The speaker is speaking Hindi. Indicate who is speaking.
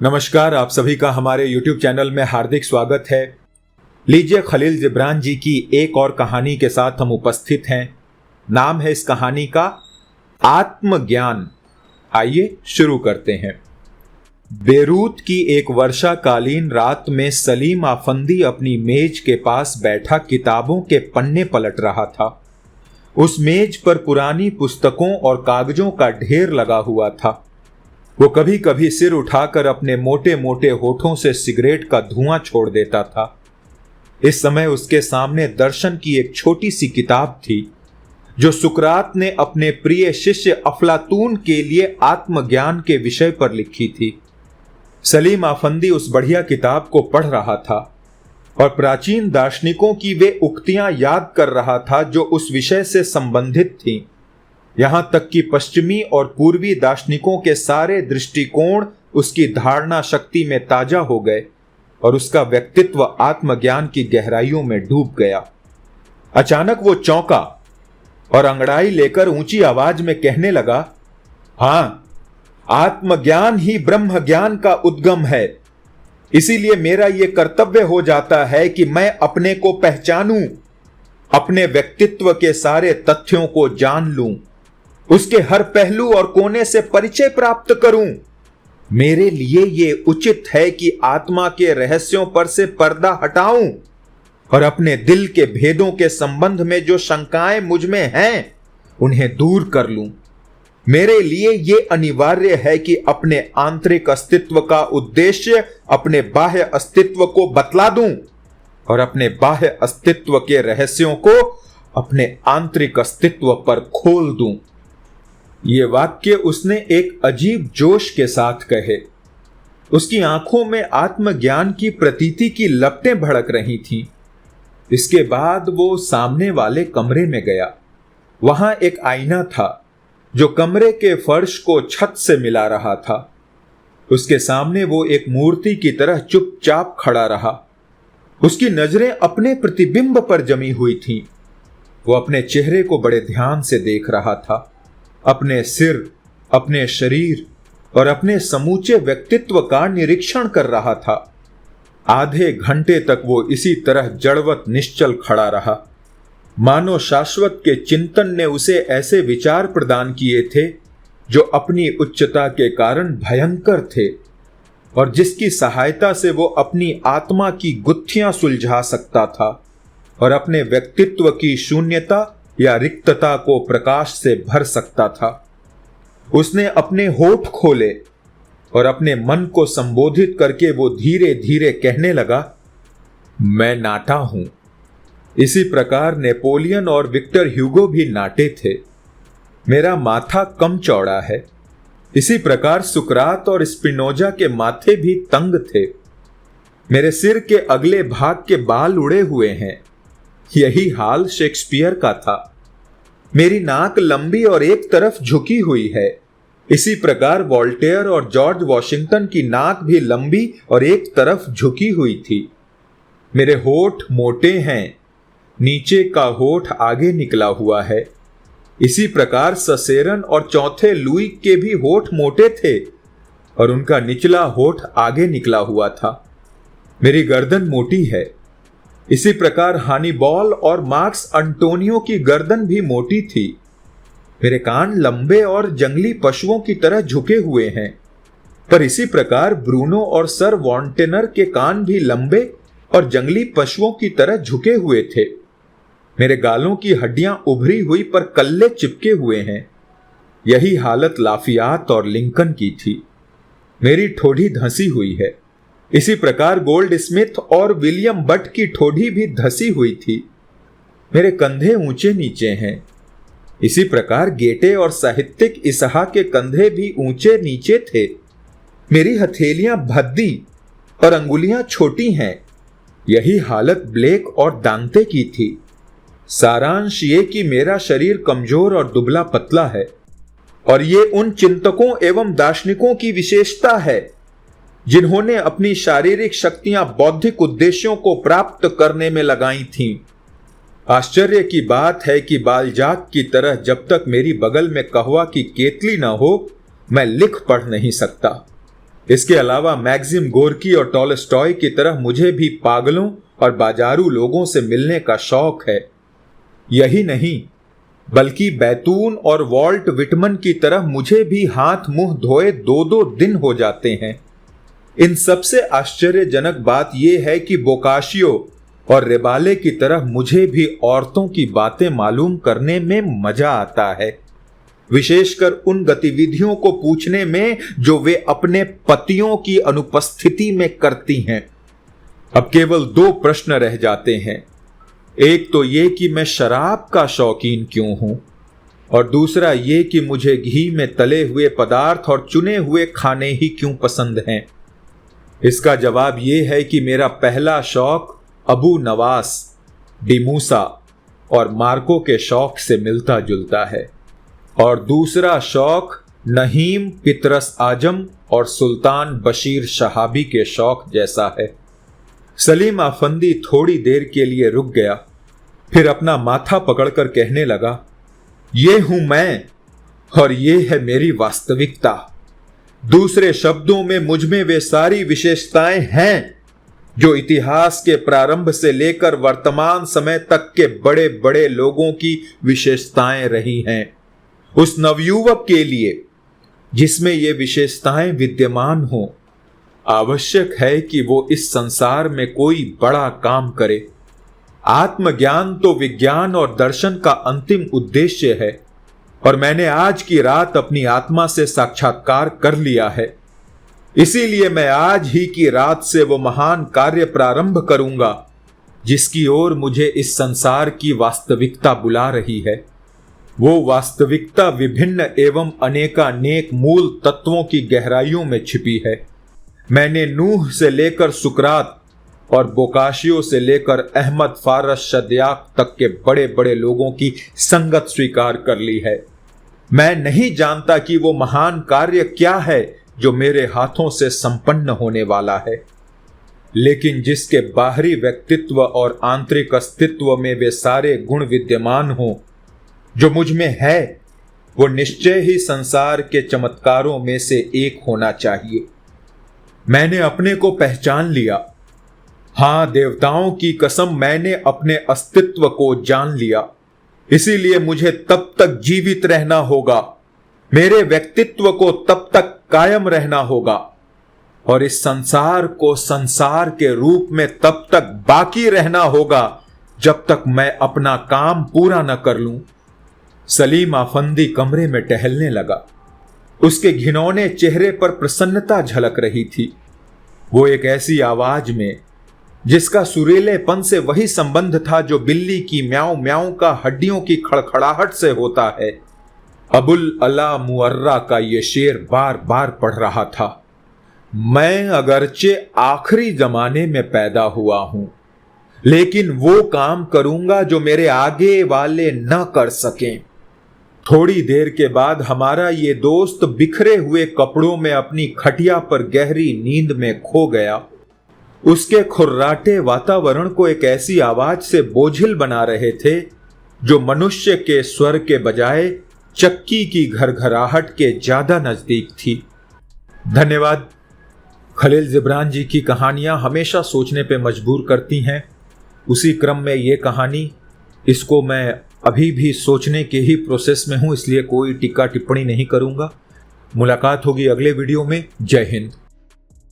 Speaker 1: नमस्कार, आप सभी का हमारे YouTube चैनल में हार्दिक स्वागत है। लीजिए, खलील जिब्रान जी की एक और कहानी के साथ हम उपस्थित हैं। नाम है इस कहानी का आत्मज्ञान। आइए शुरू करते हैं। बेरूत की एक वर्षाकालीन रात में सलीम आफंदी अपनी मेज के पास बैठा किताबों के पन्ने पलट रहा था। उस मेज पर पुरानी पुस्तकों और कागजों का ढेर लगा हुआ था। वो कभी कभी सिर उठाकर अपने मोटे मोटे होठों से सिगरेट का धुआं छोड़ देता था। इस समय उसके सामने दर्शन की एक छोटी सी किताब थी जो सुकरात ने अपने प्रिय शिष्य अफलातून के लिए आत्मज्ञान के विषय पर लिखी थी। सलीम आफंदी उस बढ़िया किताब को पढ़ रहा था और प्राचीन दार्शनिकों की वे उक्तियां याद कर रहा था जो उस विषय से संबंधित थीं। यहां तक कि पश्चिमी और पूर्वी दार्शनिकों के सारे दृष्टिकोण उसकी धारणा शक्ति में ताजा हो गए और उसका व्यक्तित्व आत्मज्ञान की गहराइयों में डूब गया। अचानक वो चौंका और अंगड़ाई लेकर ऊंची आवाज में कहने लगा, हाँ, आत्मज्ञान ही ब्रह्म ज्ञान का उद्गम है। इसीलिए मेरा यह कर्तव्य हो जाता है कि मैं अपने को पहचानूं, अपने व्यक्तित्व के सारे तथ्यों को जान लूं, उसके हर पहलू और कोने से परिचय प्राप्त करूं। मेरे लिए यह उचित है कि आत्मा के रहस्यों पर से पर्दा हटाऊं और अपने दिल के भेदों के संबंध में जो शंकाएं मुझ में हैं उन्हें दूर कर लूं। मेरे लिए यह अनिवार्य है कि अपने आंतरिक अस्तित्व का उद्देश्य अपने बाह्य अस्तित्व को बतला दूं और अपने बाह्य अस्तित्व के रहस्यों को अपने आंतरिक अस्तित्व पर खोल दूं। ये वाक्य उसने एक अजीब जोश के साथ कहे। उसकी आंखों में आत्मज्ञान की प्रतीति की लपटें भड़क रही थीं। इसके बाद वो सामने वाले कमरे में गया। वहां एक आईना था जो कमरे के फर्श को छत से मिला रहा था। उसके सामने वो एक मूर्ति की तरह चुपचाप खड़ा रहा। उसकी नजरें अपने प्रतिबिंब पर जमी हुई थीं। वो अपने चेहरे को बड़े ध्यान से देख रहा था। अपने सिर, अपने शरीर और अपने समूचे व्यक्तित्व का निरीक्षण कर रहा था। आधे घंटे तक वो इसी तरह जड़वत निश्चल खड़ा रहा, मानो शाश्वत के चिंतन ने उसे ऐसे विचार प्रदान किए थे जो अपनी उच्चता के कारण भयंकर थे और जिसकी सहायता से वो अपनी आत्मा की गुत्थियां सुलझा सकता था और अपने व्यक्तित्व की शून्यता या रिक्तता को प्रकाश से भर सकता था। उसने अपने होठ खोले और अपने मन को संबोधित करके वो धीरे धीरे कहने लगा, मैं नाटा हूं। इसी प्रकार नेपोलियन और विक्टर ह्यूगो भी नाटे थे। मेरा माथा कम चौड़ा है। इसी प्रकार सुकरात और स्पिनोजा के माथे भी तंग थे। मेरे सिर के अगले भाग के बाल उड़े हुए हैं। यही हाल शेक्सपियर का था। मेरी नाक लंबी और एक तरफ झुकी हुई है। इसी प्रकार वोल्टेयर और जॉर्ज वॉशिंगटन की नाक भी लंबी और एक तरफ झुकी हुई थी। मेरे होठ मोटे हैं, नीचे का होठ आगे निकला हुआ है। इसी प्रकार ससेरन और चौथे लुई के भी होठ मोटे थे और उनका निचला होठ आगे निकला हुआ था। मेरी गर्दन मोटी है। इसी प्रकार हानिबॉल और मार्क्स अंटोनियो की गर्दन भी मोटी थी। मेरे कान लंबे और जंगली पशुओं की तरह झुके हुए हैं, पर इसी प्रकार ब्रूनो और सर वॉन्टेनर के कान भी लंबे और जंगली पशुओं की तरह झुके हुए थे। मेरे गालों की हड्डियां उभरी हुई पर कल्ले चिपके हुए हैं। यही हालत लाफियात और लिंकन की थी। मेरी ठोड़ी धंसी हुई है। इसी प्रकार गोल्ड स्मिथ और विलियम बट की ठोड़ी भी धसी हुई थी। मेरे कंधे ऊंचे नीचे हैं। इसी प्रकार गेटे और साहित्यिक इसहा के कंधे भी ऊंचे नीचे थे। मेरी हथेलियां भद्दी और अंगुलियां छोटी हैं। यही हालत ब्लेक और दांते की थी। सारांश ये कि मेरा शरीर कमजोर और दुबला पतला है और ये उन चिंतकों एवं दार्शनिकों की विशेषता है जिन्होंने अपनी शारीरिक शक्तियां बौद्धिक उद्देश्यों को प्राप्त करने में लगाई थीं। आश्चर्य की बात है कि बालजाक की तरह जब तक मेरी बगल में कहवा की केतली न हो, मैं लिख पढ़ नहीं सकता। इसके अलावा मैक्सिम गोर्की और टॉलस्टॉय की तरह मुझे भी पागलों और बाजारू लोगों से मिलने का शौक है। यही नहीं, बल्कि बैतून और वॉल्ट विटमन की तरह मुझे भी हाथ मुंह धोए 2-2 दिन हो जाते हैं। इन सबसे आश्चर्यजनक बात यह है कि बोकाशियो और रेबाले की तरह मुझे भी औरतों की बातें मालूम करने में मजा आता है, विशेषकर उन गतिविधियों को पूछने में जो वे अपने पतियों की अनुपस्थिति में करती हैं। अब केवल 2 प्रश्न रह जाते हैं। एक तो ये कि मैं शराब का शौकीन क्यों हूं, और दूसरा ये कि मुझे घी में तले हुए पदार्थ और चुने हुए खाने ही क्यों पसंद हैं। इसका जवाब ये है कि मेरा पहला शौक अबू नवास, डिमूसा और मार्को के शौक से मिलता जुलता है, और दूसरा शौक नहीम पितरस आजम और सुल्तान बशीर शहाबी के शौक जैसा है। सलीम आफंदी थोड़ी देर के लिए रुक गया, फिर अपना माथा पकड़कर कहने लगा, ये हूं मैं और ये है मेरी वास्तविकता। दूसरे शब्दों में मुझ में वे सारी विशेषताएं हैं जो इतिहास के प्रारंभ से लेकर वर्तमान समय तक के बड़े बड़े लोगों की विशेषताएं रही हैं। उस नवयुवक के लिए जिसमें ये विशेषताएं विद्यमान हों, आवश्यक है कि वो इस संसार में कोई बड़ा काम करे। आत्मज्ञान तो विज्ञान और दर्शन का अंतिम उद्देश्य है, और मैंने आज की रात अपनी आत्मा से साक्षात्कार कर लिया है। इसीलिए मैं आज ही की रात से वो महान कार्य प्रारंभ करूंगा जिसकी ओर मुझे इस संसार की वास्तविकता बुला रही है। वो वास्तविकता विभिन्न एवं अनेकानेक मूल तत्वों की गहराइयों में छिपी है। मैंने नूह से लेकर सुकरात और बोकाशियो से लेकर अहमद फारस शदयाक तक के बड़े बड़े लोगों की संगत स्वीकार कर ली है। मैं नहीं जानता कि वो महान कार्य क्या है जो मेरे हाथों से संपन्न होने वाला है, लेकिन जिसके बाहरी व्यक्तित्व और आंतरिक अस्तित्व में वे सारे गुण विद्यमान हों जो मुझ में है, वो निश्चय ही संसार के चमत्कारों में से एक होना चाहिए। मैंने अपने को पहचान लिया। हां, देवताओं की कसम, मैंने अपने अस्तित्व को जान लिया। इसीलिए मुझे तब तक जीवित रहना होगा, मेरे व्यक्तित्व को तब तक कायम रहना होगा, और इस संसार को संसार के रूप में तब तक बाकी रहना होगा जब तक मैं अपना काम पूरा न कर लूं। सलीम आफंदी कमरे में टहलने लगा। उसके घिनौने चेहरे पर प्रसन्नता झलक रही थी। वो एक ऐसी आवाज में जिसका सुरीलेपन से वही संबंध था जो बिल्ली की म्याऊं म्याऊं का हड्डियों की खड़खड़ाहट से होता है, अबुल अला मुअर्रा का ये शेर बार बार पढ़ रहा था। मैं अगरचे आखिरी जमाने में पैदा हुआ हूं, लेकिन वो काम करूंगा जो मेरे आगे वाले न कर सकें। थोड़ी देर के बाद हमारा ये दोस्त बिखरे हुए कपड़ों में अपनी खटिया पर गहरी नींद में खो गया। उसके खुर्राटे वातावरण को एक ऐसी आवाज से बोझिल बना रहे थे जो मनुष्य के स्वर के बजाय चक्की की घरघराहट के ज्यादा नजदीक थी। धन्यवाद। खलील जिब्रान जी की कहानियां हमेशा सोचने पे मजबूर करती हैं। उसी क्रम में ये कहानी, इसको मैं अभी भी सोचने के ही प्रोसेस में हूं, इसलिए कोई टीका टिप्पणी नहीं करूंगा। मुलाकात होगी अगले वीडियो में। जय हिंद।